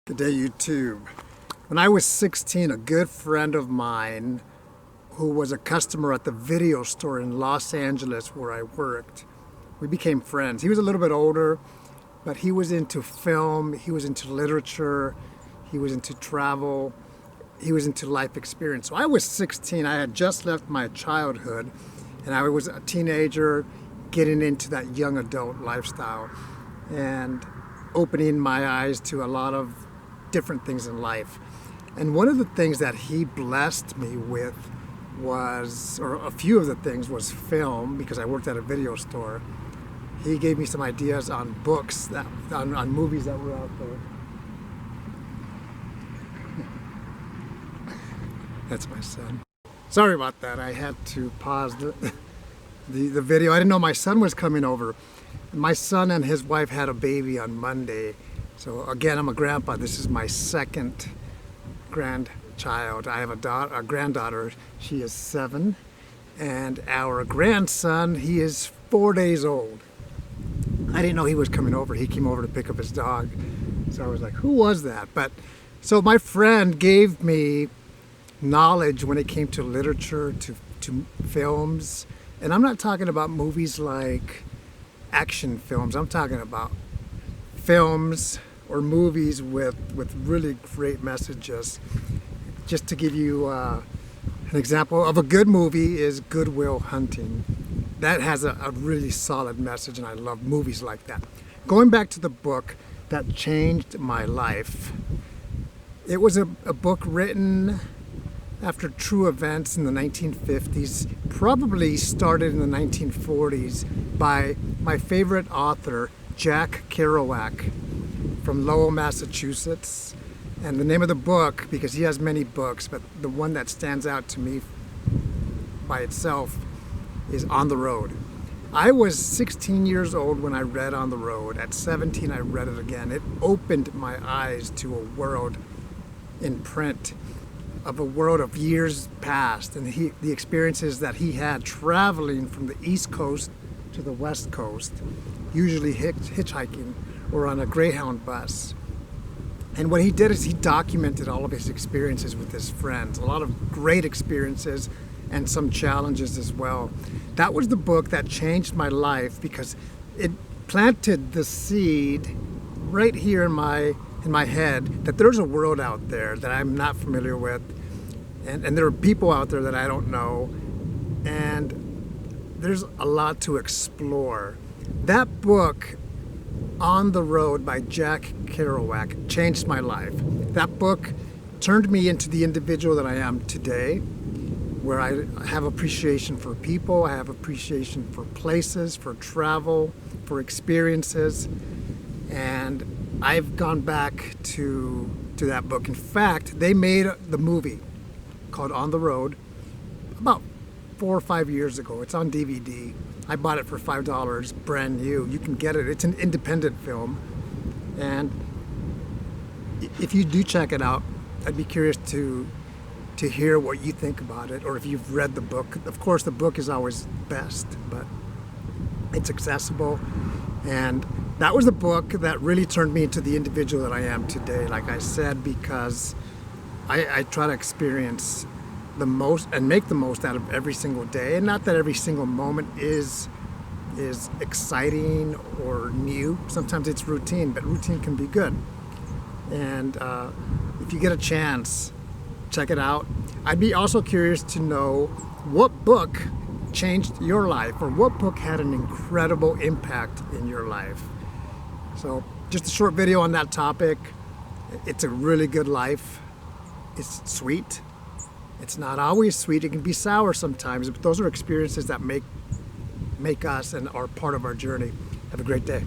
Good day, YouTube. When I was 16, a good friend of mine who was a customer at the video store in Los Angeles where I worked, we became friends. He was a little bit older, but he was into film, he was into literature, he was into travel, he was into life experience. So I was 16, I had just left my childhood, and I was a teenager getting into that young adult lifestyle and opening my eyes to a lot of different things in life. And one of the things that he blessed me with was, or a few of the things, was film, because I worked at a video store. He gave me some ideas on books, on movies that were out there. That's my son. Sorry about that. I had to pause the video. I didn't know my son was coming over. My son and his wife had a baby on Monday. So again, I'm a grandpa. This is my second grandchild. I have a granddaughter. She is 7. And our grandson, he is 4 days old. I didn't know he was coming over. He came over to pick up his dog. So I was like, who was that? So my friend gave me knowledge when it came to literature, to films. And I'm not talking about movies like action films. I'm talking about films or movies with really great messages. Just to give you an example of a good movie is Good Will Hunting. That has a really solid message, and I love movies like that. Going back to the book that changed my life, it was a book written after true events in the 1950s, probably started in the 1940s by my favorite author, Jack Kerouac, from Lowell, Massachusetts. And the name of the book, because he has many books, but the one that stands out to me by itself is On the Road. I was 16 years old when I read On the Road. At 17, I read it again. It opened my eyes to a world in print, of a world of years past, and the experiences that he had traveling from the East Coast to the West Coast, usually hitchhiking or on a Greyhound bus. And what he did is he documented all of his experiences with his friends, a lot of great experiences and some challenges as well. That was the book that changed my life, because it planted the seed right here in my head that there's a world out there that I'm not familiar with, and there are people out there that I don't know, and there's a lot to explore. That book, On the Road by Jack Kerouac, changed my life. That book turned me into the individual that I am today, where I have appreciation for people, I have appreciation for places, for travel, for experiences, and I've gone back to that book. In fact, they made the movie called On the Road about 4 or 5 years ago. It's on DVD. I bought it for $5, brand new. You can get it. It's an independent film. And if you do check it out, I'd be curious to hear what you think about it, or if you've read the book. Of course, the book is always best, but it's accessible. And that was the book that really turned me into the individual that I am today, like I said, because I try to experience the most and make the most out of every single day. And not that every single moment is exciting or new. Sometimes it's routine, but routine can be good. And if you get a chance, check it out. I'd be also curious to know what book changed your life, or what book had an incredible impact in your life. So just a short video on that topic. It's a really good life. It's sweet. It's not always sweet. It can be sour sometimes, but those are experiences that make us and are part of our journey. Have a great day.